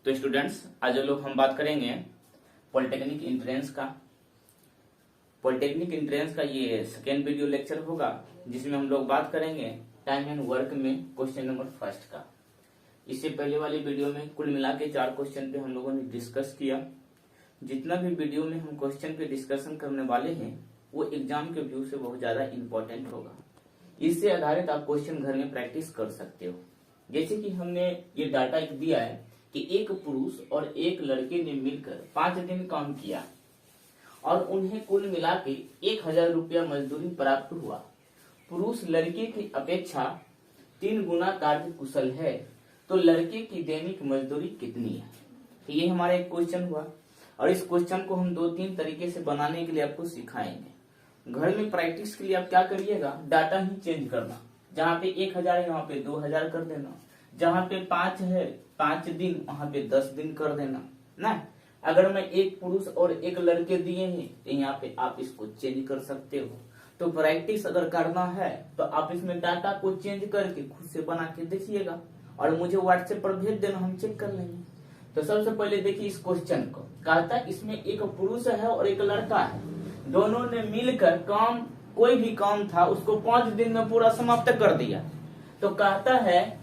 तो स्टूडेंट्स, आज लोग हम बात करेंगे पॉलिटेक्निक एंट्रेंस का। पॉलिटेक्निक एंट्रेंस का ये सेकेंड वीडियो लेक्चर होगा, जिसमें हम लोग बात करेंगे टाइम एंड वर्क में क्वेश्चन नंबर फर्स्ट का। इससे पहले वाली वीडियो में कुल मिला के 4 क्वेश्चन पे हम लोगों ने डिस्कस किया। जितना भी वीडियो में हम क्वेश्चन पे डिस्कशन करने वाले हैं वो एग्जाम के व्यू से बहुत ज्यादा इंपॉर्टेंट होगा। इससे आधारित आप क्वेश्चन घर में प्रैक्टिस कर सकते हो। जैसे कि हमने ये डाटा दिया है कि एक पुरुष और एक लड़के ने मिलकर 5 दिन काम किया और उन्हें कुल मिला के 1000 रुपया मजदूरी प्राप्त हुआ। पुरुष लड़के की अपेक्षा 3 गुना कार्य कुशल है, तो लड़के की दैनिक मजदूरी कितनी है? ये हमारा एक क्वेश्चन हुआ और इस क्वेश्चन को हम 2-3 तरीके से बनाने के लिए आपको सिखाएंगे। घर में प्रैक्टिस के लिए आप क्या करिएगा, डाटा ही चेंज करना। जहाँ पे 1000 है वहाँ पे 2000 कर देना, जहाँ पे 5 है 5 दिन वहाँ पे 10 दिन कर देना ना। अगर मैं एक पुरुष और एक लड़के दिए हैं तो यहाँ पे आप इसको चेंज कर सकते हो। तो प्रैक्टिस अगर करना है तो आप इसमें डाटा को चेंज करके खुद से बना के देखिएगा और मुझे व्हाट्सएप पर भेज देना, हम चेक कर लेंगे। तो सबसे पहले देखिए इस क्वेश्चन को। कहता है इसमें एक पुरुष है और एक लड़का है, दोनों ने मिलकर काम, कोई भी काम था उसको 5 दिन में पूरा समाप्त कर दिया। तो कहता है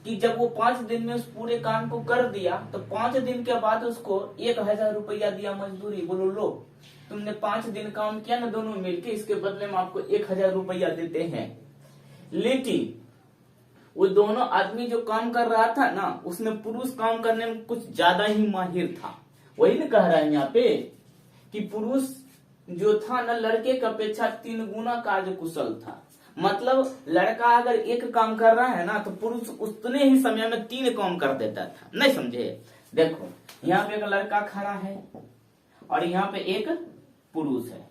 कि जब वो 5 दिन में उस पूरे काम को कर दिया तो 5 दिन के बाद उसको 1000 रुपया दिया मजदूरी। बोलो लो, तुमने 5 दिन काम किया ना दोनों मिलके, इसके बदले में आपको 1000 रुपया देते हैं। लेकिन वो दोनों आदमी जो काम कर रहा था ना, उसमें पुरुष काम करने में कुछ ज्यादा ही माहिर था। वही ना कह रहा है यहाँ पे कि पुरुष जो था ना लड़के की अपेक्षा 3 गुना कार्य कुशल था। मतलब लड़का अगर एक काम कर रहा है ना तो पुरुष उतने ही समय में 3 काम कर देता था। नहीं समझे? देखो यहाँ पे एक लड़का खड़ा है और यहाँ पे एक पुरुष है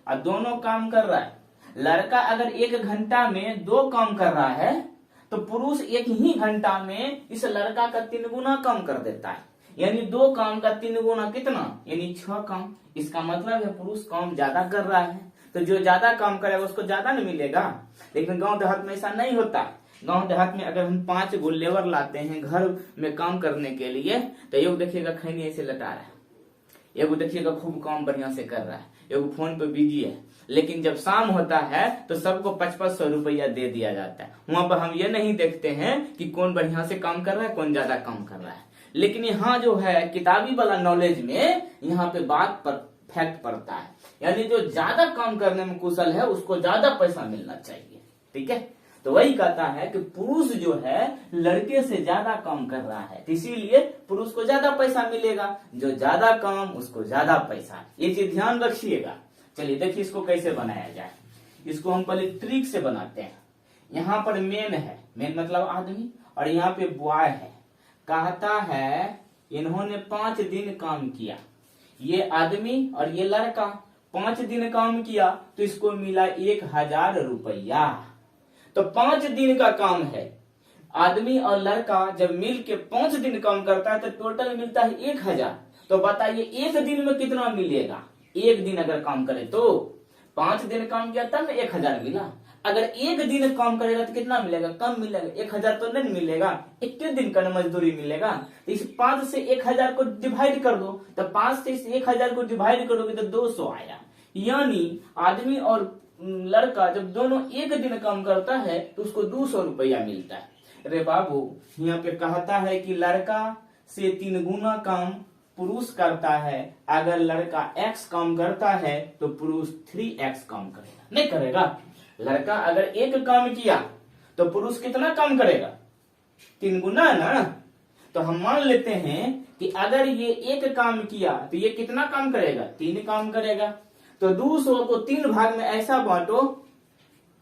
और दोनों काम कर रहा है। लड़का अगर 1 घंटा में 2 काम कर रहा है तो पुरुष 1 ही घंटा में इस लड़का का 3 गुना काम कर देता है। यानी 2 काम का 3 गुना कितना, यानी 6 काम। इसका मतलब है पुरुष काम ज्यादा कर रहा है, तो जो ज्यादा काम करेगा उसको ज्यादा नहीं मिलेगा। लेकिन गांव देहात में ऐसा नहीं होता। गांव देहात में अगर हम 5 गो लेबर लाते हैं घर में काम करने के लिए, तो एक देखिएगा खैनी ऐसे लटा रहा है, एगो देखिएगा खूब काम बढ़िया से कर रहा है, एगो फोन पे बिजी है। लेकिन जब शाम होता है तो सबको 500 रुपया दे दिया जाता है। वहां पर हम ये नहीं देखते हैं कि कौन बढ़िया से काम कर रहा है, कौन ज्यादा काम कर रहा है। लेकिन यहाँ जो है किताबी वाला नॉलेज में यहाँ पे बात पर फैक्ट पड़ता है, यानी जो ज्यादा काम करने में कुशल है उसको ज्यादा पैसा मिलना चाहिए। ठीक है, तो वही कहता है कि पुरुष जो है लड़के से ज्यादा काम कर रहा है, इसीलिए पुरुष को ज्यादा पैसा मिलेगा। जो ज्यादा काम उसको ज्यादा पैसा, ये चीज ध्यान रखिएगा। चलिए देखिए इसको कैसे बनाया जाए। इसको हम पहले ट्रिक से बनाते हैं। यहाँ पर मेन है, मेन मतलब आदमी, और यहाँ पे बॉय है। कहता है इन्होंने 5 दिन काम किया, ये आदमी और ये लड़का 5 दिन काम किया तो इसको मिला 1000 रुपया। तो 5 दिन का काम है, आदमी और लड़का जब मिल के 5 दिन काम करता है तो टोटल मिलता है 1000। तो बताइए 1 दिन में कितना मिलेगा? 1 दिन अगर काम करे तो 5 दिन काम किया तब 1000 मिला। अगर 1 दिन काम करेगा तो कितना मिलेगा? कम मिलेगा, 1000 तो नहीं मिलेगा, 1 दिन का मजदूरी मिलेगा। तो इस 5 से 1000 को डिवाइड कर दो, तो 5 से इस 1000 को डिवाइड करोगे तो 200 आया। यानी आदमी और लड़का जब दोनों 1 दिन काम करता है तो उसको 200 रुपया मिलता है। अरे बाबू, यहाँ पे कहता है कि लड़का से 3 गुना काम पुरुष करता है। अगर लड़का x काम करता है तो पुरुष 3x काम करेगा, नहीं करेगा? लड़का अगर 1 काम किया तो पुरुष कितना काम करेगा? 3 गुना ना। तो हम मान लेते हैं कि अगर ये 1 काम किया तो ये कितना काम करेगा? 3 काम करेगा। तो 200 को 3 भाग में ऐसा बांटो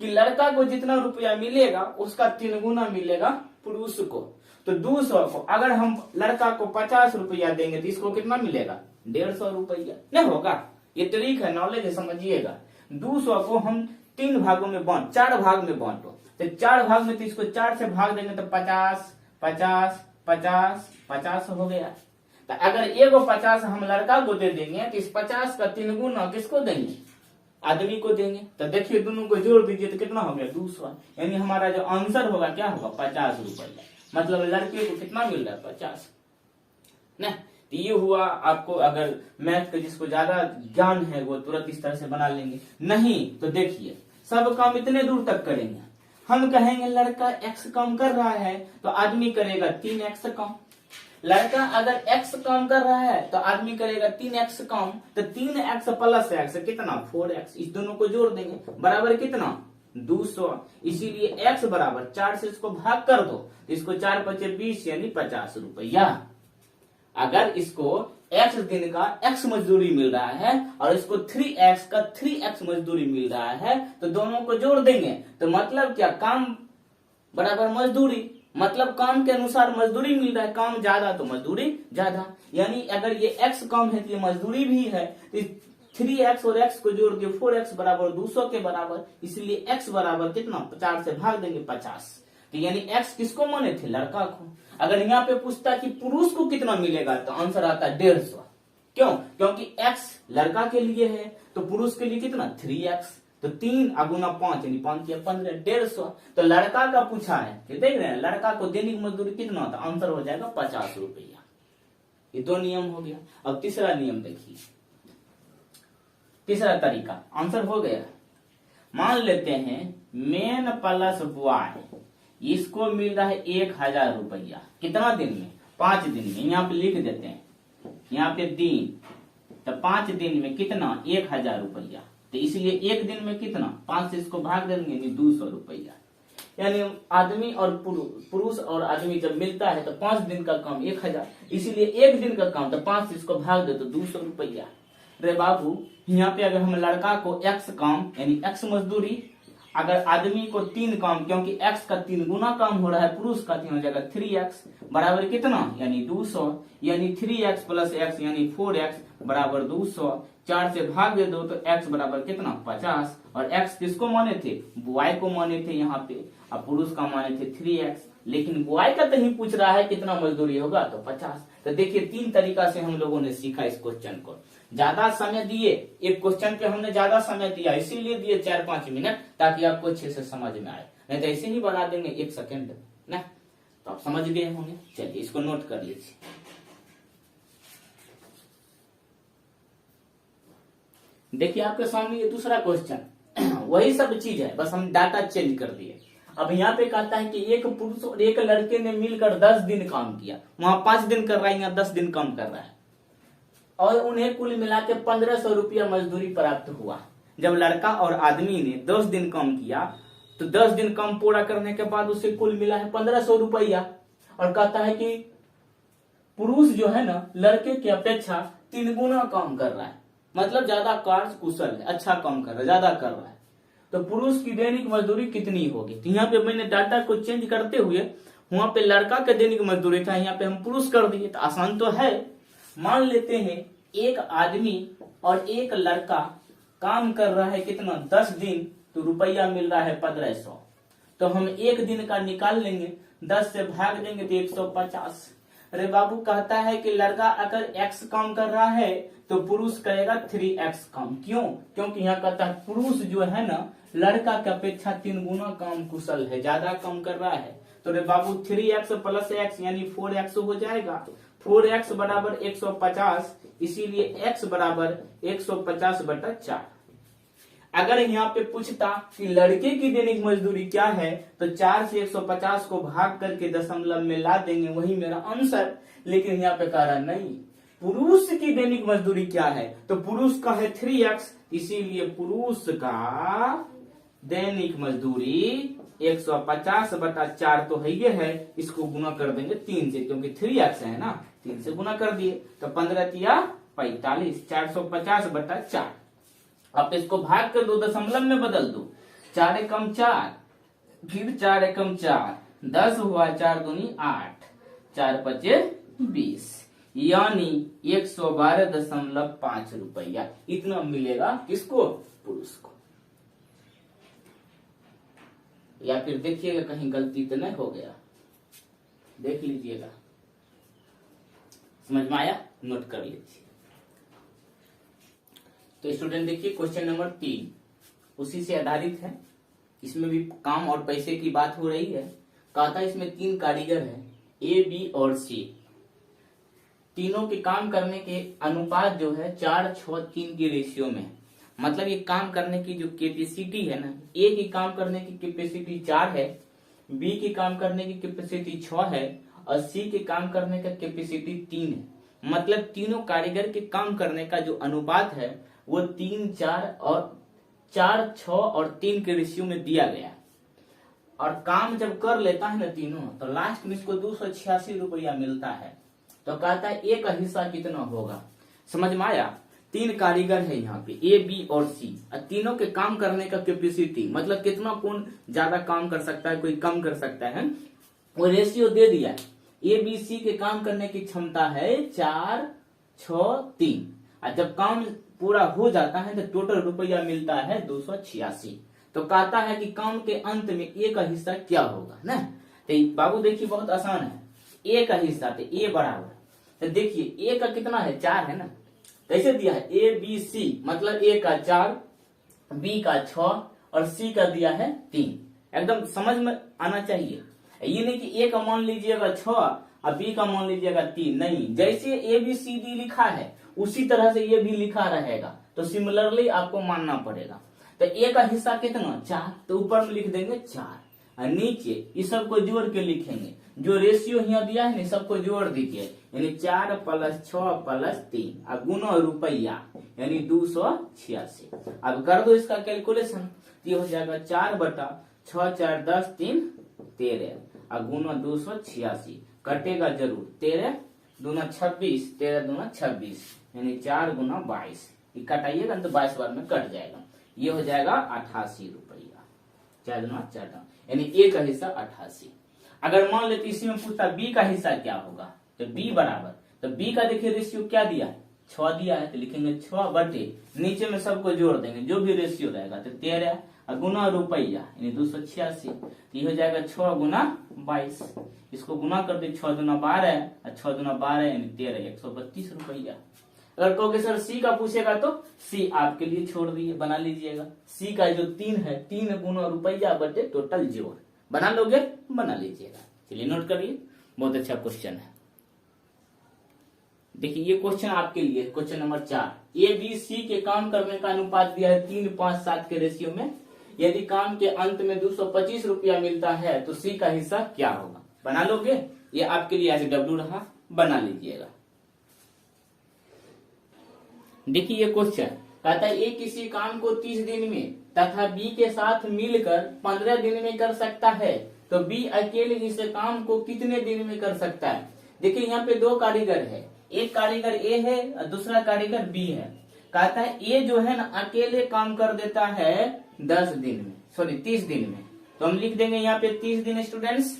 कि लड़का को जितना रुपया मिलेगा उसका 3 गुना मिलेगा पुरुष को। तो 200 को अगर हम लड़का को 50 रुपया देंगे तो इसको कितना मिलेगा? 150 रुपया। नहीं होगा? ये ट्रिक है, नॉलेज है, समझिएगा। 200 को हम 3 भागों में 4 भाग में बांटो। तो 4 भाग में तो इसको 4 से भाग देंगे तो 50 50 50 50 हो गया। तो अगर एगो 50 हम लड़का को दे देंगे तो इस 50 का 3 गुना किसको देंगे? आदमी को देंगे। तो देखिए दोनों को जोड़ दीजिए तो कितना हो गया? 200। यानी हमारा जो आंसर होगा क्या होगा? 50 रुपया। मतलब लड़के को कितना मिल रहा है? 50। ना। तो ये हुआ आपको, अगर मैथ का जिसको ज्यादा ज्ञान है वो तुरंत इस तरह से बना लेंगे, नहीं तो देखिए सब काम इतने दूर तक करेंगे। हम कहेंगे लड़का x काम कर रहा है तो आदमी करेगा 3x काम। लड़का अगर x काम कर रहा है तो आदमी करेगा 3x काम, तो 3x प्लस x कितना 4x, इस दोनों को जोड़ देंगे बराबर कितना 200। इसीलिए x बराबर 4 से इसको भाग कर दो तो इसको 4 पचे 20 यानी 50 रुपया। अगर इसको x दिन का x मजदूरी मिल रहा है और इसको 3x का 3x मजदूरी मिल रहा है तो दोनों को जोड़ देंगे तो मतलब क्या, काम बराबर मजदूरी, मतलब काम के अनुसार मजदूरी मिल रहा है, काम ज्यादा तो मजदूरी ज्यादा। यानी अगर ये x कम है तो ये मजदूरी भी है, तो 3x और x को जोड़ के 4x बराबर 200 के बराबर, इसलिए x बराबर कितना 4 से भाग देंगे 50। तो यानी x किसको माने थे, लड़का को। अगर यहाँ पे पूछता कि पुरुष को कितना मिलेगा तो आंसर आता है 150। क्यों, क्योंकि x लड़का के लिए है तो पुरुष के लिए कितना 3x, तो 3 अगुना 5 यानी 5 किया 15, 150। तो लड़का का पूछा है, देख रहे हैं लड़का को दैनिक मजदूरी कितना होता, आंसर हो जाएगा 50 रुपया। ये 2 नियम हो गया। अब तीसरा नियम देखिए, तीसरा तरीका आंसर हो गया। मान लेते हैं मेन प्लस बॉय, इसको मिल रहा है 1000 रुपया, कितना दिन में 5 दिन में। यहाँ पे लिख देते हैं, यहाँ पे दिन, तो 5 दिन में कितना 1000 रुपया, तो इसलिए एक दिन में कितना 5 से इसको भाग देंगे यानी 200 रुपया। यानी आदमी और पुरुष और आदमी जब मिलता है तो 5 दिन का काम 1000, इसीलिए एक दिन का काम तो 5 से इसको भाग दे तो 200 रुपया। रे बाबू यहाँ पे अगर हम लड़का को x काम यानी x मजदूरी, अगर आदमी को 3 काम, क्योंकि x का 3 गुना काम हो रहा है, पुरुष का 3 हो जाएगा 3x बराबर कितना यानी 200, यानी 3x प्लस x यानी 4x बराबर 200। 4 से भाग दे दो तो x बराबर कितना 50, और x किसको माने थे, y को माने थे यहाँ पे, अब पुरुष का माने थे 3x, लेकिन y का तो ही पूछ रहा है कितना मजदूरी होगा तो 50। तो देखिए 3 तरीका से हम लोगों ने सीखा इस क्वेश्चन को। ज्यादा समय दिए, एक क्वेश्चन पे हमने ज्यादा समय दिया, इसीलिए दिए 4-5 मिनट ताकि आपको अच्छे से समझ में आए, नहीं तो ऐसे ही बना देंगे 1 सेकंड ना। तो आप समझ गए होंगे, चलिए इसको नोट कर लीजिए। देखिए आपके सामने ये दूसरा क्वेश्चन वही सब चीज है, बस हम डाटा चेंज कर दिए। अब यहाँ पे कहता है कि एक पुरुष और एक लड़के ने मिलकर 10 दिन काम किया, वहां 5 दिन कर रहा है, यहाँ 10 दिन काम कर रहा है, और उन्हें कुल मिला के 1500 रुपया मजदूरी प्राप्त हुआ। जब लड़का और आदमी ने 10 दिन काम किया तो 10 दिन काम पूरा करने के बाद उसे कुल मिला है 1500 रुपया, और कहता है कि पुरुष जो है ना लड़के की अपेक्षा 3 गुना काम कर रहा है, मतलब ज्यादा कार्य कुशल है, अच्छा काम कर रहा है, ज्यादा कर रहा है, तो पुरुष की दैनिक मजदूरी कितनी होगी। तो यहाँ पे मैंने डाटा को चेंज करते हुए वहां पे लड़का के दैनिक मजदूरी था, यहाँ पे हम पुरुष कर दिए, तो आसान तो है। मान लेते हैं एक आदमी और एक लड़का काम कर रहा है कितना 10 दिन, तो रुपया मिल रहा है 1500, तो हम एक दिन का निकाल लेंगे, 10 से भाग देंगे तो 150। अरे बाबू कहता है कि लड़का अगर x काम कर रहा है तो पुरुष करेगा 3x काम। क्यों, क्योंकि यहाँ कहता है पुरुष जो है ना लड़का की अपेक्षा 3 गुना काम कुशल है, ज्यादा काम कर रहा है, तो रे बाबू 3x प्लस x यानी 4x हो जाएगा। 4x बराबर 150, इसीलिए x बराबर 150/4। अगर यहाँ पे पूछता कि लड़के की दैनिक मजदूरी क्या है तो 4 से 150 को भाग करके दशमलव में ला देंगे, वही मेरा आंसर। लेकिन यहाँ पे कह रहा नहीं पुरुष की दैनिक मजदूरी क्या है, तो पुरुष का है 3x, इसीलिए पुरुष का दैनिक मजदूरी 150/4 तो है ये है, इसको गुना कर देंगे 3 से, क्योंकि 3x है ना, 3 से गुना कर दिए तो 15 तिया 45, 450/4। अब इसको भाग कर दो, दशमलव में बदल दो, 4 एकम 4, फिर 4 एकम 4, 10 हुआ, 4 दूनी 8, 4 पचे 20, यानी 112.5 रुपया इतना मिलेगा किसको, पुरुष को। या फिर देखिएगा कहीं गलती तो नहीं हो गया, देख लीजिएगा, समझ में आया, नोट कर लीजिए। तो स्टूडेंट देखिए क्वेश्चन नंबर 3 उसी से आधारित है, इसमें भी काम और पैसे की बात हो रही है। कहता है इसमें 3 कारीगर हैं A, B और C। तीनों के काम करने के अनुपात जो है 4:6:3 की रेशियो में है। मतलब ये काम करने की जो कैपेसिटी है ना, ए की काम करने की कैपेसिटी 4 है, बी की काम करने की कैपेसिटी 6 है और सी के काम करने का कैपेसिटी 3 है। मतलब तीनों कारीगर के काम करने का जो अनुपात है वो 3, 4, 6 और 3 के रेशियो में दिया गया। और काम जब कर लेता है ना तीनों, तो लास्ट में इसको 286 रुपया मिलता है। तो कहता है ए का हिस्सा कितना होगा। समझ में आया? 3 कारीगर है यहाँ पे, ए, बी और सी, और तीनों के काम करने का कैपेसिटी मतलब कितना कौन ज्यादा काम कर सकता है, कोई कम कर सकता है, वो रेशियो दे दिया है। ए, बी, सी के काम करने की क्षमता है 4, 6, 3, और जब काम पूरा हो जाता है तो टोटल रुपया मिलता है 286। तो कहता है कि काम के अंत में ए का हिस्सा क्या होगा ना। तो बाबू देखिए बहुत आसान है, ए का हिस्सा तो ए बराबर, तो देखिए ए का कितना है 4 है ना, कैसे दिया है ए, बी, सी, मतलब ए का 4, बी का 6 और सी का दिया है 3। एकदम समझ में आना चाहिए। ये नहीं कि ए का मान लीजिएगा 6 और बी का मान लीजिएगा 3, नहीं, जैसे ए बी सी डी लिखा है उसी तरह से ये भी लिखा रहेगा। तो सिमिलरली आपको मानना पड़ेगा। तो ए का हिस्सा कितना 4, तो ऊपर में लिख देंगे 4 और नीचे इस सबको जोड़ के लिखेंगे। जो रेशियो यहाँ दिया है ना सबको जोड़ दीजिए, यानी 4 + 6 + 3 और गुना रुपया यानी 286। अब कर दो इसका कैलकुलेशन, ये हो जाएगा 4/6, 4 10 3 13 और गुना 286, कटेगा जरूर, 13 दूना 26, 13 दूना 26 यानी 4 गुना 22, कटाइएगा तो 22 बार में कट जाएगा। ये हो जाएगा 88 रुपया, 4 दूना 14, यानी ए का हिस्सा 88। अगर मान लेते इसी में पूछता बी का हिस्सा क्या होगा, तो बी बराबर, तो बी का देखिए रेशियो क्या दिया है 6 दिया है, तो लिखेंगे 6 बटे नीचे में सबको जोड़ देंगे जो भी रेशियो रहेगा, तो 13 और गुना रुपया यानी 286, तो ये हो जाएगा 6 गुना 22। इसको गुना कर दे, 6 दूना 12 और 6 दूना 12 यानी 13, 132 रुपया। अगर कहोगे सर सी का पूछेगा तो सी आपके लिए छोड़ दिए, बना लीजिएगा। सी का जो 3 है 3 गुना रुपया बटे टोटल जोड़, बना लोगे बना लीजिएगा। चलिए नोट करिए, बहुत अच्छा क्वेश्चन है। देखिए ये क्वेश्चन आपके लिए question number 4, A B C के काम करने का अनुपात दिया है 3, 5, 7 के रेशियो में। यदि काम के अंत में 225 रुपया मिलता है तो सी का हिस्सा क्या होगा। बना लोगे, ये आपके लिए SW रहा, बना लीजिएगा। देखिए ये क्वेश्चन कहता है ए किसी काम को 30 दिन में तथा बी के साथ मिलकर 15 दिन में कर सकता है, तो बी अकेले इस काम को कितने दिन में कर सकता है। देखिए यहाँ पे 2 कारीगर है, एक कारीगर ए है और दूसरा कारीगर बी है। कहता है ए जो है ना अकेले काम कर देता है 10 दिन में, सॉरी 30 दिन में, तो हम लिख देंगे यहाँ पे 30 दिन स्टूडेंट्स।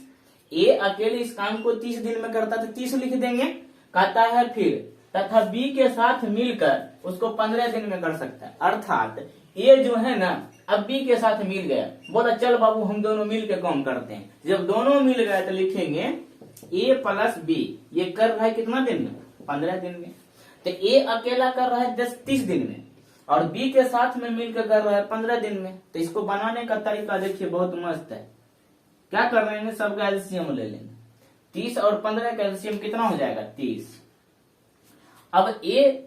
ए अकेले इस काम को 30 दिन में करता तो 30 लिख देंगे। कहता है फिर तथा बी के साथ मिलकर उसको 15 दिन में कर सकता है, अर्थात ए जो है ना अब बी के साथ मिल गया, बोला चल बाबू हम दोनों मिल के काम करते हैं। जब दोनों मिल गए तो लिखेंगे ए प्लस बी, ये कर रहा है कितना दिन में 15 दिन में। तो ए अकेला कर रहा है 30 दिन में और बी के साथ में मिलकर कर रहा है 15 दिन में। तो इसको बनाने का तरीका देखिए बहुत मस्त है। क्या कर रहे हैं, सबका एलसीएम ले लेंगे, 30 और 15 का एलसीएम कितना हो जाएगा 30। अब ए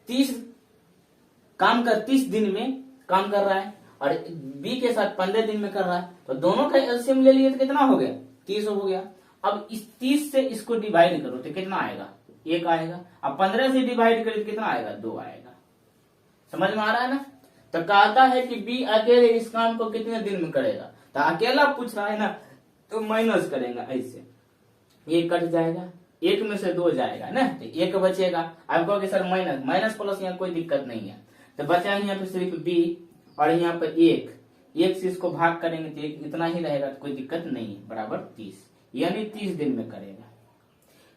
30 दिन में काम कर रहा है और बी के साथ 15 दिन में कर रहा है, तो दोनों का एलसीएम ले लिए तो कितना हो गया 30 हो गया। अब इस 30 से इसको डिवाइड करो तो कितना आएगा 1 आएगा। अब 15 से डिवाइड करो तो कितना आएगा 2 आएगा। समझ में आ रहा है ना। तो कहता है कि बी अकेले इस काम को कितने दिन में करेगा, तो अकेला पूछ रहा है ना तो माइनस करेंगे ऐसे, 1 कट जाएगा, 1 में से 2 जाएगा ना तो 1 बचेगा। आप कहोगे सर माइनस प्लस यहाँ कोई दिक्कत नहीं है, तो बचा यहाँ पे सिर्फ बी और यहाँ पर 1 से इसको भाग करेंगे तो इतना ही रहेगा, तो कोई दिक्कत नहीं है, बराबर 30, यानी 30 दिन में करेगा।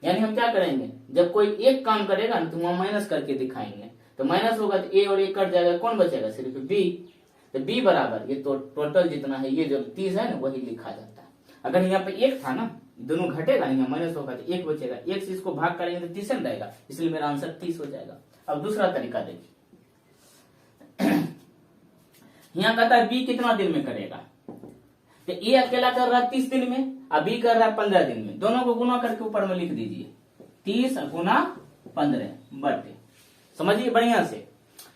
यानी हम क्या करेंगे, जब कोई एक काम करेगा ना तो वहां माइनस करके दिखाएंगे, तो माइनस होगा तो ए और ए कट जाएगा, कौन बचेगा सिर्फ बी। तो बी बराबर ये तो टोटल जितना है ये जो 30 है ना वही लिखा जाता है। अगर यहाँ पे 1 था ना, दोनों घटेगा, यहाँ माइनस होगा तो 1 बचेगा, 1 से इसको भाग करेंगे तो 30 रहेगा, इसलिए मेरा आंसर 30 हो जाएगा। अब दूसरा तरीका देखिए, यहाँ कहता है बी कितना दिन में करेगा, तो ए अकेला कर रहा है 30 दिन में, अब बी कर रहा है 15 दिन में, दोनों को गुना करके ऊपर में लिख दीजिए। 30 गुना 15 बटे, समझिए बढ़िया से।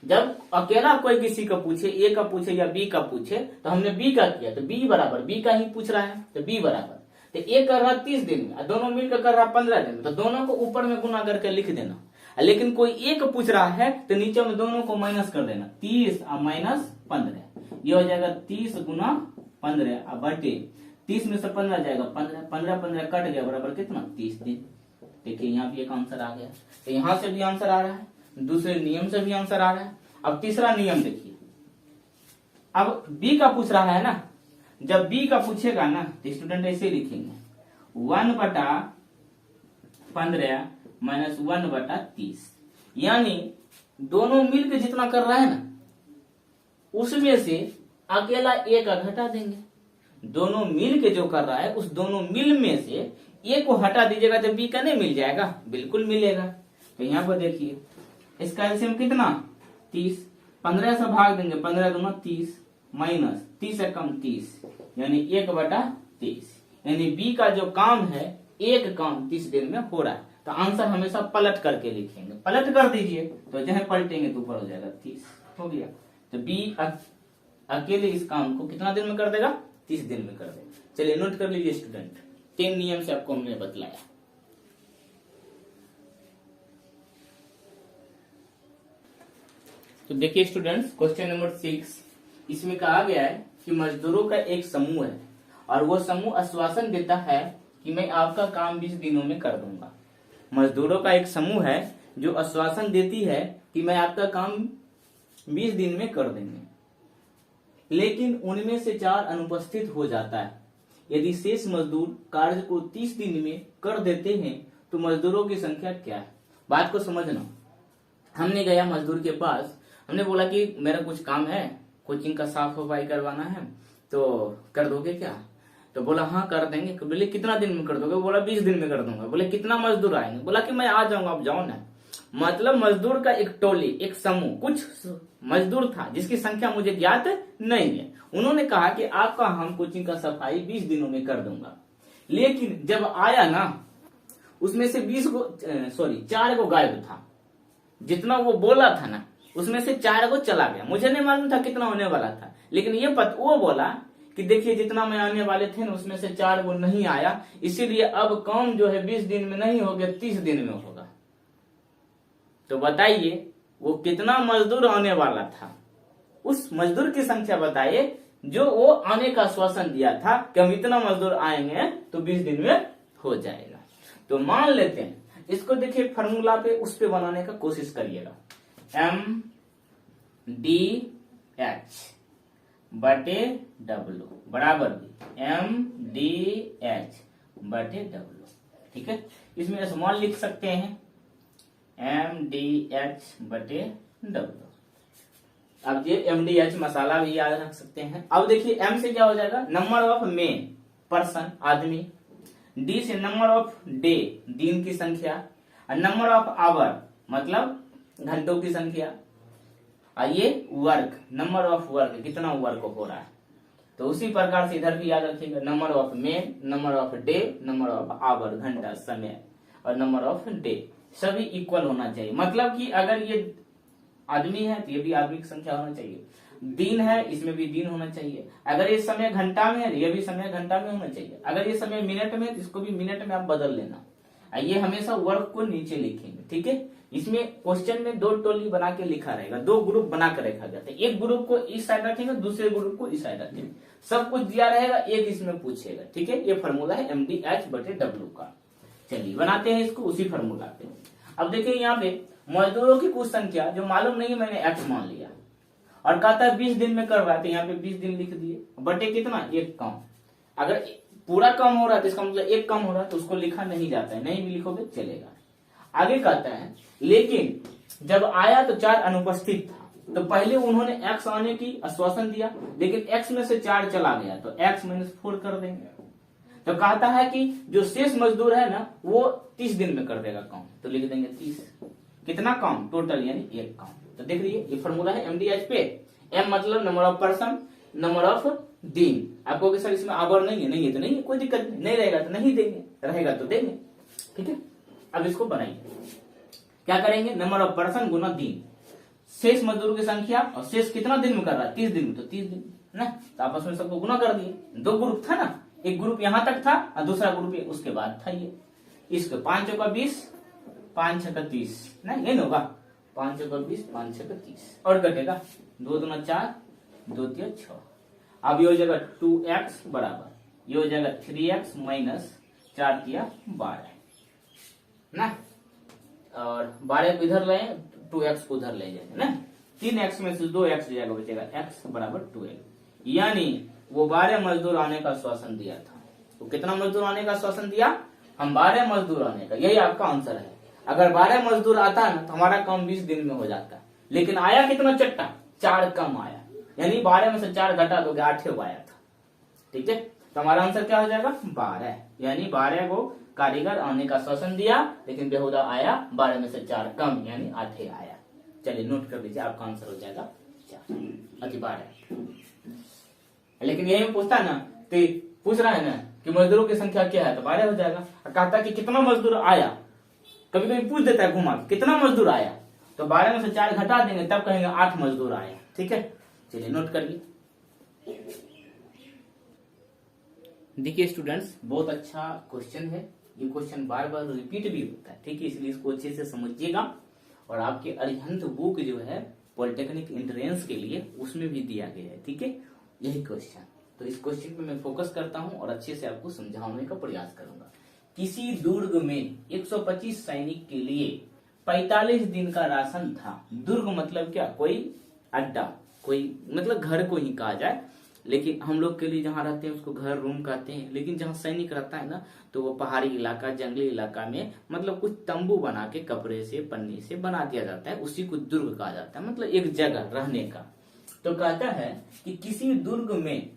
जब अकेला कोई किसी का पूछे, ए का पूछे या बी का पूछे, तो हमने बी का किया, तो बी बराबर, बी का ही पूछ रहा है तो बी बराबर, तो ए कर रहा 30 दिन में, दोनों मिलकर कर रहा 15 दिन में, तो दोनों को ऊपर में गुना करके लिख देना। लेकिन कोई एक पूछ रहा है तो नीचे में दोनों को माइनस कर देना, 30 और माइनस 15, ये हो जाएगा 30 गुना 15 बटे 30 में से 15 जाएगा 15, 15 15 कट गया बराबर कितना 30 दिन। देखिए यहाँ भी एक आंसर आ गया, तो यहाँ से भी आंसर आ रहा है, दूसरे नियम से भी आंसर आ रहा है। अब तीसरा नियम देखिए, अब बी का पूछ रहा है ना, जब बी का पूछेगा ना तो स्टूडेंट ऐसे लिखेंगे 1/15 माइनस 1/30, यानी दोनों मिलकर जितना कर रहा है ना उसमें से अकेला ए का घटा देंगे। दोनों मिल के जो कर रहा है उस दोनों मिल में से ए को हटा दीजिएगा तो बी का नहीं मिल जाएगा, बिल्कुल मिलेगा। तो यहाँ पर देखिए इसका एलसीएम कितना 30, 15 से भाग देंगे, 15 दूना 30 माइनस 30 से कम 30, यानी 1/30, यानी बी का जो काम है एक काम 30 दिन में हो रहा है। तो आंसर हमेशा पलट करके लिखेंगे, पलट कर दीजिए तो जहां पलटेंगे तो ऊपर हो जाएगा 30, हो गया। तो बी अकेले इस काम को कितना दिन में कर देगा 30 दिन में कर देगा। चलिए नोट कर लीजिए स्टूडेंट, 3 नियम से आपको हमने बतलाया। तो देखिए स्टूडेंट्स, क्वेश्चन नंबर 6, इसमें कहा गया है कि मजदूरों का एक समूह है और वो समूह आश्वासन देता है कि मैं आपका काम 20 दिनों में कर दूंगा। मजदूरों का एक समूह है जो आश्वासन देती है कि मैं आपका काम 20 दिन में कर देंगे, लेकिन उनमें से 4 अनुपस्थित हो जाता है। यदि शेष मजदूर कार्य को 30 दिन में कर देते हैं तो मजदूरों की संख्या क्या है। बात को समझना, हमने गया मजदूर के पास, हमने बोला कि मेरा कुछ काम है, कोचिंग का साफ सफाई करवाना है, तो कर दोगे क्या। तो बोला हाँ कर देंगे। बोले कितना दिन में कर दोगे, बोला 20 दिन में कर दूंगा। बोले कितना मजदूर आएंगे, बोला कि मैं आ जाऊंगा, आप जाओ ना। मतलब मजदूर का एक टोली, एक समूह, कुछ मजदूर था जिसकी संख्या मुझे ज्ञात नहीं है। उन्होंने कहा कि आपका हम कोचिंग का सफाई 20 दिनों में कर दूंगा, लेकिन जब आया ना उसमें से 4 को गायब था। जितना वो बोला था ना उसमें से 4 को चला गया। मुझे नहीं मालूम था कितना होने वाला था, लेकिन ये वो बोला कि देखिए जितना में आने वाले थे ना उसमें से 4 वो नहीं आया, इसीलिए अब काम जो है 20 दिन में नहीं हो गया, 30 दिन में होगा। तो बताइए वो कितना मजदूर आने वाला था, उस मजदूर की संख्या बताइए जो वो आने का आश्वासन दिया था कि हम इतना मजदूर आएंगे तो 20 दिन में हो जाएगा। तो मान लेते हैं इसको, देखिए फार्मूला पे उस पे बनाने का कोशिश करिएगा, MDH बटे W बराबर MDH बटे W, ठीक है। इसमें स्मॉल लिख सकते हैं MDH बटे W। अब ये MDH मसाला भी याद रख सकते हैं। अब देखिए M से क्या हो जाएगा, नंबर ऑफ मैन पर्सन आदमी, D से नंबर ऑफ डे दिन की संख्या, और नंबर ऑफ आवर मतलब घंटों की संख्या, और ये वर्क नंबर ऑफ वर्क कितना वर्क हो रहा है। तो उसी प्रकार से इधर भी याद रखिएगा, number of man, number of day, number of hour घंटा समय, और नंबर ऑफ डे सभी इक्वल होना चाहिए। मतलब कि अगर ये आदमी है तो ये भी आदमी की संख्या होना चाहिए, दिन है इसमें भी दिन होना चाहिए, अगर ये समय घंटा में है ये भी समय घंटा में होना चाहिए, अगर ये समय मिनट में है तो इसको भी मिनट में आप बदल लेना। ये हमेशा वर्क को नीचे लिखेंगे, ठीक है। इसमें क्वेश्चन में 2 टोली बना के लिखा रहेगा, 2 ग्रुप बना के रखा जाता है। एक ग्रुप को इस साइड रखेंगे, दूसरे ग्रुप को इस साइड रखेंगे, सब कुछ दिया रहेगा, एक इसमें पूछेगा, ठीक है। ये फॉर्मूला है MDH बटे W का। चलिए बनाते हैं इसको उसी फॉर्मूला पे। अब देखिए यहाँ पे मजदूरों की कुछ संख्या जो मालूम नहीं है, मैंने X मान लिया और कहता है 20 दिन में कर रहा है, तो यहाँ पे 20 दिन लिख दिए, बटे कितना 1 काम। अगर पूरा कम हो रहा है तो इसका मतलब 1 कम हो रहा है, तो उसको लिखा नहीं जाता है, नहीं भी लिखोगे चलेगा। आगे कहता है लेकिन जब आया तो 4 अनुपस्थित था, तो पहले उन्होंने X आने की आश्वासन दिया, लेकिन X में से 4 चला गया, तो X - 4 कर देंगे। तो कहता है कि जो शेष मजदूर है ना वो 30 दिन में कर देगा काम, तो लिख देंगे 30। कितना काम टोटल, यानी 1 काम। तो देख लीजिए ये फॉर्मूला है MDH पे। M मतलब number of person, number of दिन। आपको सर इसमें आवर नहीं है, नहीं है तो नहीं है, कोई दिक्कत नहीं, नहीं रहेगा तो नहीं देंगे, रहेगा तो देंगे, ठीक है। अब इसको बनाइए, क्या करेंगे, नंबर ऑफ पर्सन गुना दिन, शेष मजदूरों की संख्या और शेष कितना दिन में कर रहा है, 30 दिन में, तो 30 दिन ना, तो आपस में सबको गुना कर दिए। दो ग्रुप था ना, एक ग्रुप यहां तक था और दूसरा ग्रुप उसके बाद था ये। इसको 5 चौका 20, 5 छक्का 30 ना, ये ना होगा 5 चौका 20, 5 छक्का 30 और कटेगा 2 दूना 4, 2 तिया 6। अब ये हो जाएगा 2x बराबर, ये हो जाएगा 3x माइनस 4 तिया 12 ना, और 12 को इधर लाए, 2x को उधर ले जाएंगे ना, 3x में से 2x जाएगा, बचेगा x बराबर 12। यानी वो 12 मजदूर आने का आश्वासन दिया था। तो कितना मजदूर आने का आश्वासन दिया, हम 12 मजदूर आने का, यही आपका आंसर है। अगर 12 मजदूर आता है ना तो हमारा काम 20 दिन में हो जाता है, लेकिन आया कितना चट्टा, 4 कम आया, यानी 12 में से 4 घटा दोगे 8 आया था। ठीक है, तो हमारा आंसर क्या हो जाएगा 12, यानी 12 को कारीगर आने का आश्वासन दिया, लेकिन बेहुदा आया, 12 में से 4 कम, यानी 8 आया। चलिए नोट कर लीजिए, आपका आंसर हो जाएगा 4 12। लेकिन यही में पूछता है ना, तो पूछ रहा है ना कि मजदूरों की संख्या क्या है, तो 12 हो जाएगा। कहता कि कितना मजदूर आया, कभी कभी पूछ देता है घुमा, कितना मजदूर आया, तो 12 में से 4 घटा देंगे, तब कहेंगे 8 मजदूर आया। ठीक है, चलिए नोट करिए। देखिए स्टूडेंट्स, बहुत अच्छा क्वेश्चन है, ये क्वेश्चन बार बार रिपीट भी होता है। ठीक है, इसलिए इसको अच्छे से समझिएगा। और आपके अरिहंत बुक जो है पॉलिटेक्निक एंट्रेंस के लिए, उसमें भी दिया गया है। ठीक है, यही क्वेश्चन, तो इस क्वेश्चन पे मैं फोकस करता हूं और अच्छे से आपको समझाने का प्रयास करूंगा। किसी दुर्ग में 125 सैनिक के लिए 45 दिन का राशन था। दुर्ग मतलब क्या, कोई अड्डा, कोई मतलब घर को ही कहा जाए, लेकिन हम लोग के लिए जहाँ रहते हैं उसको घर रूम कहते हैं, लेकिन जहाँ सैनिक रहता है ना तो वो पहाड़ी इलाका, जंगली इलाका में मतलब कुछ तंबू बना के कपड़े से, पन्नी से बना दिया जाता है, उसी को दुर्ग कहा जाता है, मतलब एक जगह रहने का। तो कहता है कि किसी दुर्ग में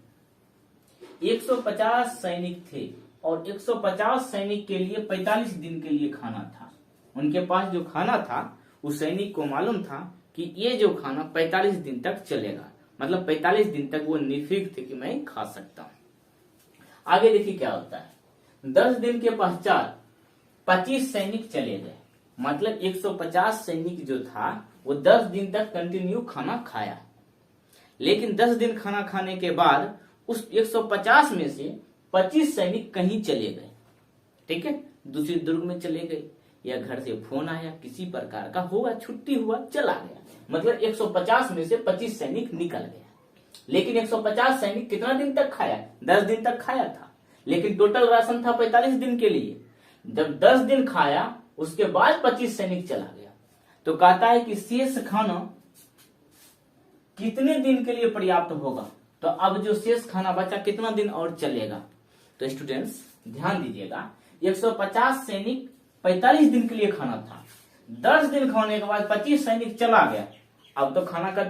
150 सैनिक थे और 150 सैनिक के लिए 45 दिन के लिए खाना था। उनके पास जो खाना था, उस सैनिक को मालूम था कि ये जो खाना 45 दिन तक चलेगा, मतलब 45 दिन तक वो निर्भीक थे कि मैं खा सकता हूं। आगे देखिए क्या होता है, 10 दिन के पश्चात 25 सैनिक चले गए, मतलब 150 सैनिक जो था वो 10 दिन तक कंटिन्यू खाना खाया, लेकिन 10 दिन खाना खाने के बाद उस 150 में से 25 सैनिक कहीं चले गए। ठीक है, दूसरी दुर्ग में चले गए, या घर से फोन आया, किसी प्रकार का होगा, छुट्टी हुआ, चला गया, मतलब 150 में से 25 सैनिक निकल गया। लेकिन 150 सैनिक कितना दिन तक खाया, 10 दिन तक खाया था, लेकिन टोटल राशन था 45 दिन के लिए। जब 10 दिन खाया उसके बाद 25 सैनिक चला गया, तो कहता है कि शेष खाना कितने दिन के लिए पर्याप्त होगा। तो अब जो शेष खाना बचा कितना दिन और चलेगा। तो स्टूडेंट्स ध्यान दीजिएगा, 150 सैनिक 45 दिन के लिए खाना था, 10 दिन खाने के बाद 25 सैनिक चला गया। अब तो खाना का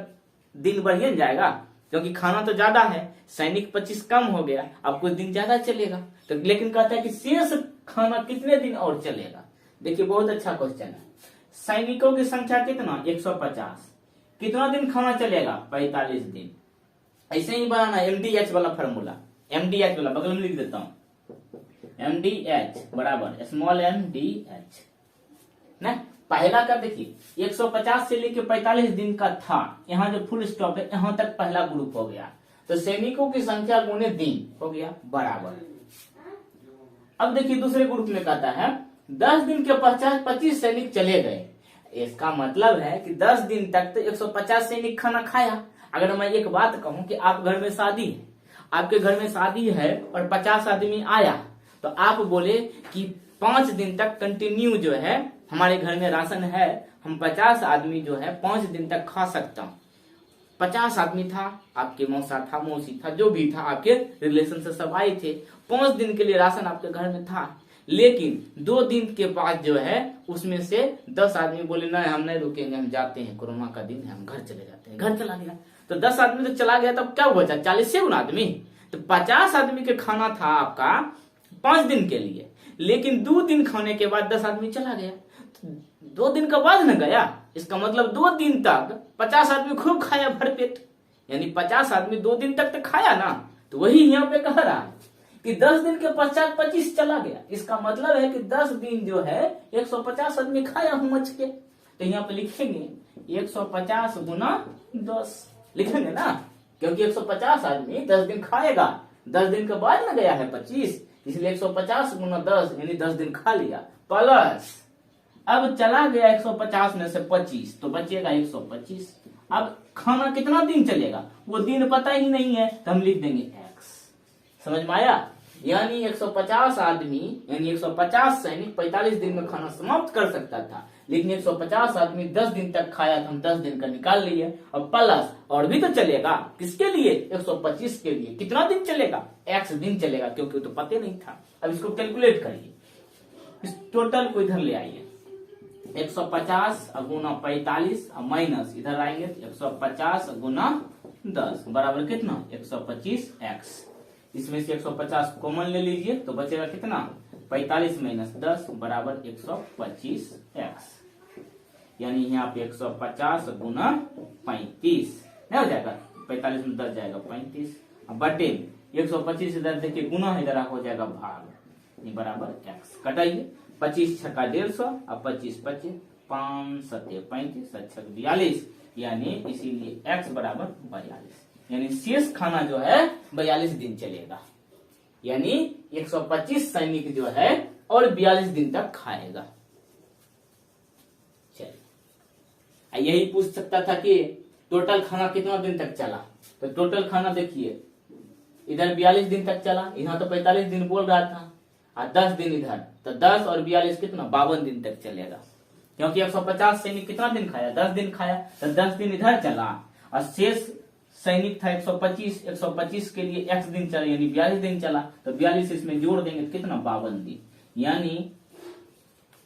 दिन बढ़िया जाएगा, क्योंकि खाना तो ज्यादा है, सैनिक 25 कम हो गया, अब कुछ दिन ज्यादा चलेगा। तो लेकिन कहता है कि शेष खाना कितने दिन और चलेगा। देखिए बहुत अच्छा क्वेश्चन है। सैनिकों की संख्या कितना, 150, कितना दिन खाना चलेगा, 45 दिन। ऐसे ही बनाना MDH वाला फॉर्मूला, MDH वाला बगल में लिख देता हूं, MDH बराबर स्मॉल MDH ना। पहला का देखिए 150 से लेके 45 दिन का था, यहाँ जो फुल स्टॉप है यहाँ तक पहला ग्रुप हो गया, तो सैनिकों की संख्या गुने दिन हो गया बराबर। अब देखिए दूसरे ग्रुप में कहता है 10 दिन के पश्चात 25 सैनिक चले गए। इसका मतलब है कि 10 दिन तक तो 150 सैनिक खाना खाया। अगर मैं एक बात कहूं कि आप घर में शादी है, आपके घर में शादी है और 50 आदमी आया, तो आप बोले कि 5 दिन तक कंटिन्यू जो है हमारे घर में राशन है, हम 50 आदमी जो है 5 दिन तक खा सकता हूँ। 50 आदमी था, आपके मौसा था, मौसी था, जो भी था, आपके रिलेशन से सब आए थे, 5 दिन के लिए राशन आपके घर में था। लेकिन 2 दिन के बाद जो है उसमें से 10 आदमी बोले नहीं हम नहीं रुकेंगे, हम जाते हैं, कोरोना का दिन है, हम घर चले जाते हैं। घर चला गया तो 10 आदमी तो चला गया, तब क्या बचा, 40 आदमी। तो 50 आदमी के खाना था आपका 5 दिन के लिए, लेकिन 2 दिन खाने के बाद 10 आदमी चला गया, 2 दिन का बाद न गया। इसका मतलब 2 दिन तक 50 आदमी खूब खाया भरपेट, यानी 50 आदमी 2 दिन तक तो खाया ना। तो वही यहाँ पे कह रहा है कि 10 दिन के पश्चात 25 चला गया। इसका मतलब है कि 10 दिन जो है 150 आदमी खाया हूं मच के। तो यहाँ पे लिखेंगे 150 गुना 10 लिखेंगे ना, क्योंकि 150 आदमी 10 दिन खाएगा, 10 दिन के बाद में गया है 25, इसलिए 150 गुना 10 यानी 10 दिन खा लिया, प्लस अब चला गया 150 में से 25 तो बचेगा 125। अब खाना कितना दिन चलेगा वो दिन पता ही नहीं है, तो हम लिख देंगे x। समझ में आया? यानी 150 आदमी यानी 150 सैनिक 45 दिन में खाना समाप्त कर सकता था, लेकिन 150 आदमी 10 दिन तक खाया तो हम 10 दिन का निकाल लिए। और प्लस और भी तो चलेगा, किसके लिए? 125 के लिए। कितना दिन चलेगा? x दिन चलेगा, क्योंकि तो पता नहीं था। अब इसको कैलकुलेट करिए, इस टोटल को इधर ले आइए, 150 गुना 45 माइनस इधर आएंगे 150 गुना 10 बराबर कितना? 125x। इसमें से 150 कॉमन ले लीजिए तो बचेगा कितना? 45 माइनस 10 बराबर 125x। यानी यहाँ पे 150 गुना 35 नहीं हो जाएगा, 45 में 10 जाएगा 35, अब बटे 125 इधर देखिए गुना इधर हो जाएगा भाग, ये बराबर x। कटाइए, 25 छक्का 150 अब 25 25 5 सत्ते 35 7 42, यानी इसीलिए x बराबर 42। यानी शेष खाना जो है 42 दिन चलेगा, यानी 125 सैनिक जो है और 42 दिन तक खाएगा। चलिए, यही पूछ सकता था कि टोटल खाना कितना दिन तक चला, तो टोटल खाना देखिए इधर 42 दिन तक चला, यहाँ तो 45 दिन बोल रहा था, और 10 दिन इधर, तो 10 और 42 कितना? 52 दिन तक चलेगा, क्योंकि 150 सैनिक कितना दिन खाया? 10 दिन खाया, तो 10 दिन इधर चला और शेष सैनिक था 125, 125 के लिए x दिन चला यानी 42 दिन चला, तो 42 इसमें जोड़ देंगे तो कितना? 52 दिन। यानी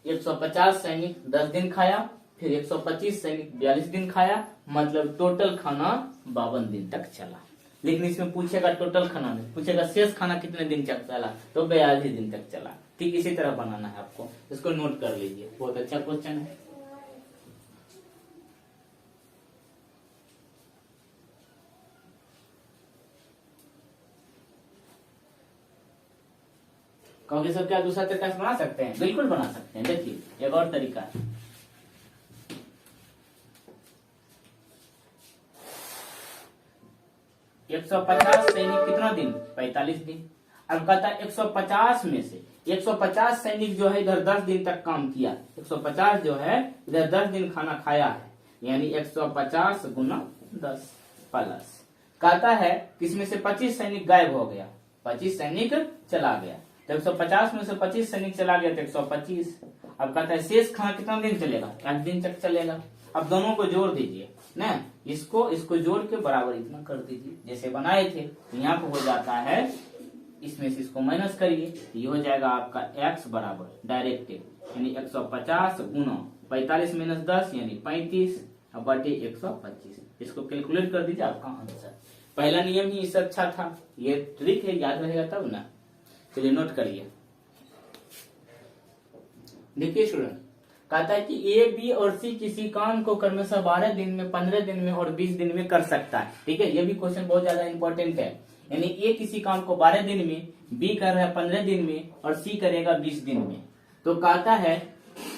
150 सैनिक 10 दिन खाया, फिर 125 सैनिक 42 दिन खाया, मतलब टोटल खाना 52 दिन तक चला। लेकिन इसमें पूछेगा टोटल खाना नहीं, पूछेगा शेष खाना कितने दिन तक चला, तो 42 दिन तक चला। ठीक इसी तरह बनाना है आपको, इसको नोट कर लीजिए, बहुत अच्छा क्वेश्चन है। कहोगे सर क्या दूसरा तरीका से बना सकते हैं? बिल्कुल बना सकते हैं। देखिए एक और तरीका है, एक 150 सैनिक कितना दिन? 45 दिन। अब कहता है 150 में से 150 सैनिक जो है इधर 10 दिन तक काम किया, 150 जो है इधर 10 दिन खाना खाया है, यानी 150 गुना 10 प्लस कहता है किसमें से 25 सैनिक गायब हो गया, 25 सैनिक चला गया, तो 150 में से 25 सैनिक चला गया तो 125। अब कहता है शेष खाना कितना दिन चलेगा? 8 दिन तक चलेगा। अब दोनों को जोड़ दीजिए ना, इसको जोड़ के बराबर इतना कर दीजिए जैसे बनाए थे, तो यहाँ पे हो जाता है, इसमें से इसको माइनस करिए, ये हो जाएगा आपका x बराबर डायरेक्ट यानी 150 गुना 45 माइनस 10 यानी 35 बटे 125। इसको कैलकुलेट कर दीजिए, आपका आंसर। पहला नियम ही इससे अच्छा था, ये ट्रिक है, याद रहेगा तब ना। चलिए नोट करिए। देखिए स्टूडेंट, कहता है कि ए बी और सी किसी काम को क्रमशः 12 दिन में, 15 दिन में और 20 दिन में कर सकता है। ठीक है, ये भी क्वेश्चन बहुत ज्यादा इंपॉर्टेंट है। यानी ए किसी काम को 12 दिन में, बी कर रहा है 15 दिन में और सी करेगा 20 दिन में। तो कहता है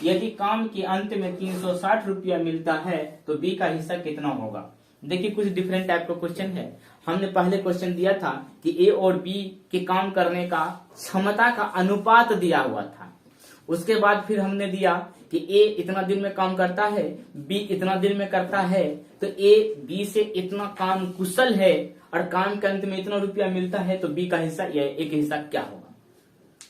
यदि काम के अंत में 360 रुपया मिलता है तो बी का हिस्सा कितना होगा। देखिए कुछ डिफरेंट टाइप का क्वेश्चन है। हमने पहले क्वेश्चन दिया था कि ए और बी के काम करने का क्षमता का अनुपात दिया हुआ था। उसके बाद फिर हमने दिया कि ए इतना दिन में काम करता है, बी इतना दिन में करता है, तो ए बी से इतना काम कुशल है और काम के अंत में इतना रुपया मिलता है, तो बी का हिस्सा या ए का हिस्सा क्या होगा।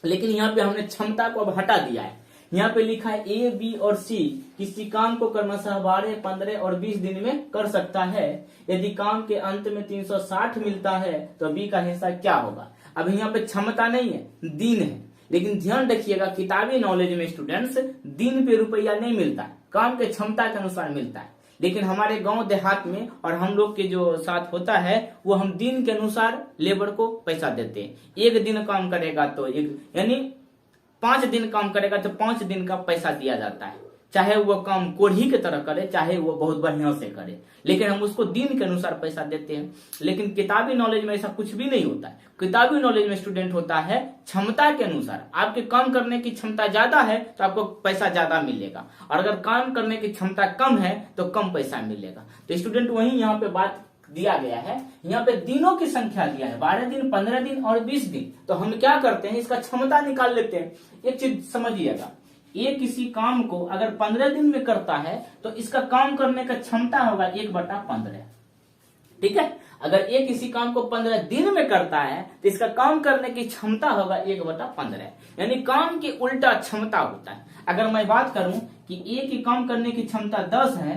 लेकिन यहाँ पे हमने क्षमता को अब हटा दिया है। यहाँ पे लिखा है ए बी और सी किसी काम को क्रमशः 12, 15 और 20 दिन में कर सकता है। यदि काम के अंत में 360 मिलता है तो बी का हिस्सा क्या होगा। अब यहाँ पे क्षमता नहीं है, दिन है। लेकिन ध्यान रखिएगा किताबी नॉलेज में स्टूडेंट्स दिन पे रुपया नहीं मिलता है, काम के क्षमता के अनुसार मिलता है। लेकिन हमारे गांव देहात में और हम लोग के जो साथ होता है वो हम दिन के अनुसार लेबर को पैसा देते हैं। एक दिन काम करेगा तो यानी 5 दिन काम करेगा तो 5 दिन का पैसा दिया जाता है। चाहे वो काम कोढ़ी की तरह करे, चाहे वो बहुत बढ़िया से करे, लेकिन हम उसको दिन के अनुसार पैसा देते हैं। लेकिन किताबी नॉलेज में ऐसा कुछ भी नहीं होता है। किताबी नॉलेज में स्टूडेंट होता है क्षमता के अनुसार। आपके काम करने की क्षमता ज्यादा है तो आपको पैसा ज्यादा मिलेगा, और अगर काम करने की क्षमता कम है तो कम पैसा मिलेगा। तो स्टूडेंट वही यहाँ पे बात दिया गया है, यहाँ पे दिनों की संख्या दिया है, 12 दिन, 15 दिन और 20 दिन। तो हम क्या करते हैं, इसका क्षमता निकाल लेते हैं। एक चीज समझिएगा, ये किसी काम को अगर 15 दिन में करता है तो इसका काम करने का क्षमता होगा 1/15। ठीक है, अगर ये किसी काम को 15 दिन में करता है तो इसका काम करने की क्षमता होगा 1/15, यानी काम की उल्टा क्षमता होता है। अगर मैं बात करूं कि एक ही काम करने की क्षमता 10 है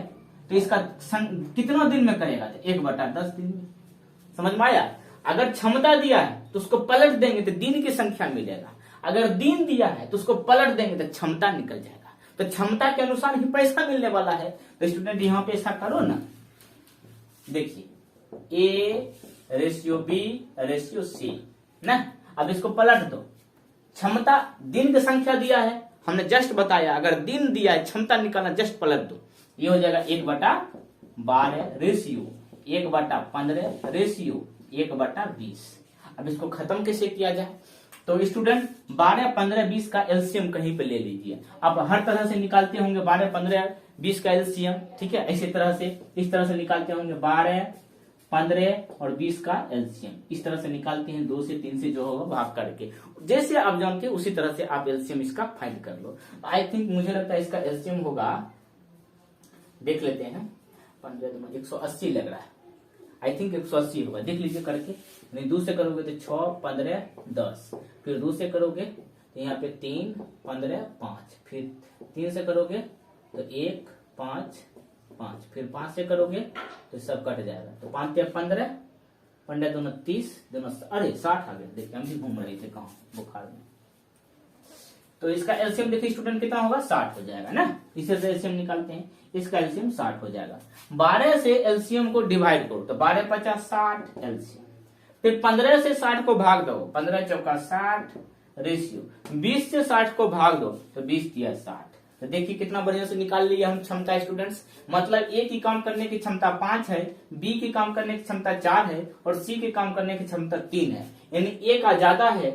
तो इसका कितना दिन में करेगा, तो 1/10 दिन में। समझ में आया? अगर क्षमता दिया है तो उसको पलट देंगे तो दिन की संख्या मिलेगा, अगर दिन दिया है तो उसको पलट देंगे तो क्षमता निकल जाएगा। तो क्षमता के अनुसार ही पैसा मिलने वाला है। तो स्टूडेंट यहाँ पे ऐसा करो ना, देखिए A/B/C ना, अब इसको पलट दो। क्षमता दिन की संख्या दिया है, हमने जस्ट बताया, अगर दिन दिया है क्षमता निकालना, जस्ट पलट दो। ये हो जाएगा 1/12 रेशियो 1/15 रेशियो 1/20। अब इसको खत्म कैसे किया जाए, तो स्टूडेंट 12, 15, 20 का एलसीएम कहीं पे ले लीजिए। आप हर तरह से निकालते होंगे 12, 15, 20 का एलसीएम, ठीक है। इसी तरह से इस तरह से निकालते होंगे 12, 15 और 20 का एलसीएम, इस तरह से निकालते हैं 2 से 3 से जो होगा भाग करके। जैसे आप जानते हैं उसी तरह से आप एलसीएम इसका फाइंड कर लो। आई थिंक मुझे लगता है इसका एलसीएम होगा, देख लेते हैं, 15 180 लग रहा है। आई थिंक 180 होगा, देख लीजिए करके। नहीं 2 से करोगे तो 6, 15, 10, फिर 2 से करोगे तो यहाँ पे 3, 15, 5, फिर 3 से करोगे तो 1, 5, 5, फिर 5 से करोगे तो सब कट जाएगा। तो 5 या 15, 15 दोनों 30, दोनों अरे 60 आ गए। देखिए हम भी घूम रहे थे कहाँ, बुखार में। तो इसका एलसीएम देखिए स्टूडेंट कितना होगा, 60 हो जाएगा ना। इसे से एलसीएम निकालते हैं, इसका एलसीएम 60 हो जाएगा। 12 से एलसीएम को डिवाइड करो तो 12 50 60 एलसीएम, फिर 15 से 60 को भाग दो, 15 चौका 60 रेशियो, 20 से 60 को भाग दो तो 20 दिया 60। तो देखिए कितना बढ़िया से निकाल लिया हम क्षमता स्टूडेंट्स। मतलब ए की काम करने की क्षमता 5 है, बी की काम करने की क्षमता 4 है और सी की काम करने की क्षमता 3 है। यानी ए का ज्यादा है,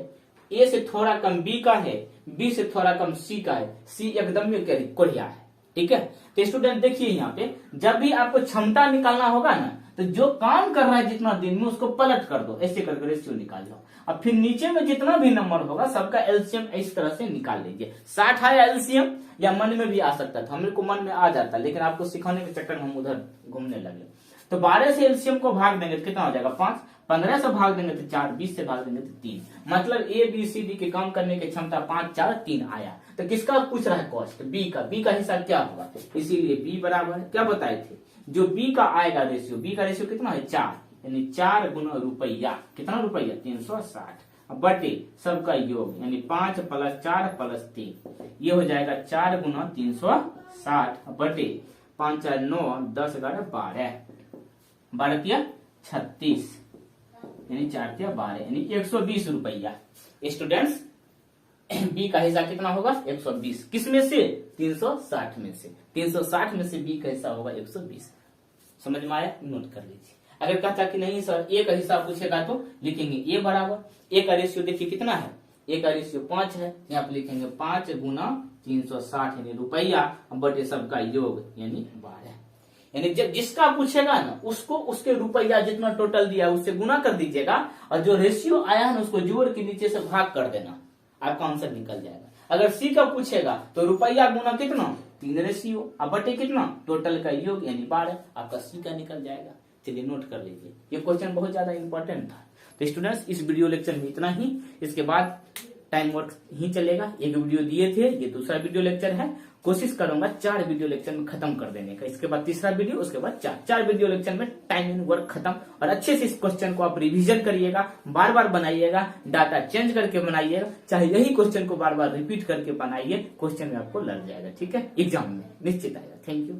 ए से थोड़ा कम बी का है, बी से थोड़ा कम सी का है, सी एकदम में कोढ़िया है। ठीक है, तो स्टूडेंट देखिए यहाँ पे जब भी आपको क्षमता निकालना होगा ना, तो जो काम कर रहा है जितना दिन में उसको पलट कर दो, ऐसे करके रेशियो निकाल लो। अब फिर नीचे में जितना भी नंबर होगा सबका एलसीएम इस तरह से निकाल लीजिए। 60 आया एलसीएम, या मन में भी आ सकता था, हमें को मन में आ जाता, लेकिन आपको सिखाने के चक्कर में हम उधर घूमने लगे। तो 12 से एलसीएम को भाग देंगे तो कितना हो जाएगा 5, 15 से भाग देंगे तो 4, 20 से भाग देंगे तो 3। मतलब ए बी सी डी के काम करने की क्षमता 5, 4, 3 आया। तो किसका पूछ रहा है कॉस्ट, बी का। बी का हिस्सा क्या होगा, इसीलिए बी बराबर क्या बताए थे, जो बी का आएगा रेशियो, बी का रेशियो कितना है 4, यानी 4 गुना रुपया, कितना रुपया 360 बटे सबका योग, यानी 5 + 4 + 3, ये हो जाएगा 4 गुना 360 बटे 5 4 9 10 11 12, 12 तिया 36, यानी 4 तिया 12, यानी 120 रुपया। स्टूडेंट्स बी का हिस्सा कितना होगा 120, किस में से 360 में से, 360 में से बी का हिस्सा होगा 120। समझ में आया, नोट कर लीजिए। अगर कहता कि नहीं सर ए का हिस्सा पूछेगा तो लिखेंगे ए बराबर, ए का रेशियो देखिए कितना है, ए का रेशियो 5 है, यहाँ पे लिखेंगे 5 गुना 360 यानी रुपया बटे सबका योग यानी 12। यानी जब जिसका पूछेगा ना उसको उसके रुपया जितना टोटल दिया उससे गुना कर दीजिएगा, और जो रेशियो आया ना उसको जोड़ के नीचे से भाग कर देना, आपका आंसर निकल जाएगा। अगर सी का पूछेगा तो रुपया गुना कितना 3 रेशियो, अब बटे कितना टोटल का योग यानी 12, आपका सी का निकल जाएगा। चलिए नोट कर लीजिए, ये क्वेश्चन बहुत ज्यादा इंपॉर्टेंट था। तो स्टूडेंट्स इस वीडियो लेक्चर में इतना ही, इसके बाद टाइम वर्क ही चलेगा। एक वीडियो दिए थे, ये दूसरा वीडियो लेक्चर है। कोशिश करूंगा 4 वीडियो लेक्चर में खत्म कर देने का, इसके बाद तीसरा वीडियो, उसके बाद 4 वीडियो लेक्चर में टाइम एंड वर्क खत्म। और अच्छे से इस क्वेश्चन को आप रिवीजन करिएगा, बार बार बनाइएगा, डाटा चेंज करके बनाइएगा, चाहे यही क्वेश्चन को बार बार रिपीट करके बनाइए, क्वेश्चन में आपको लग जाएगा। ठीक है, एग्जाम में निश्चित आएगा। Thank you.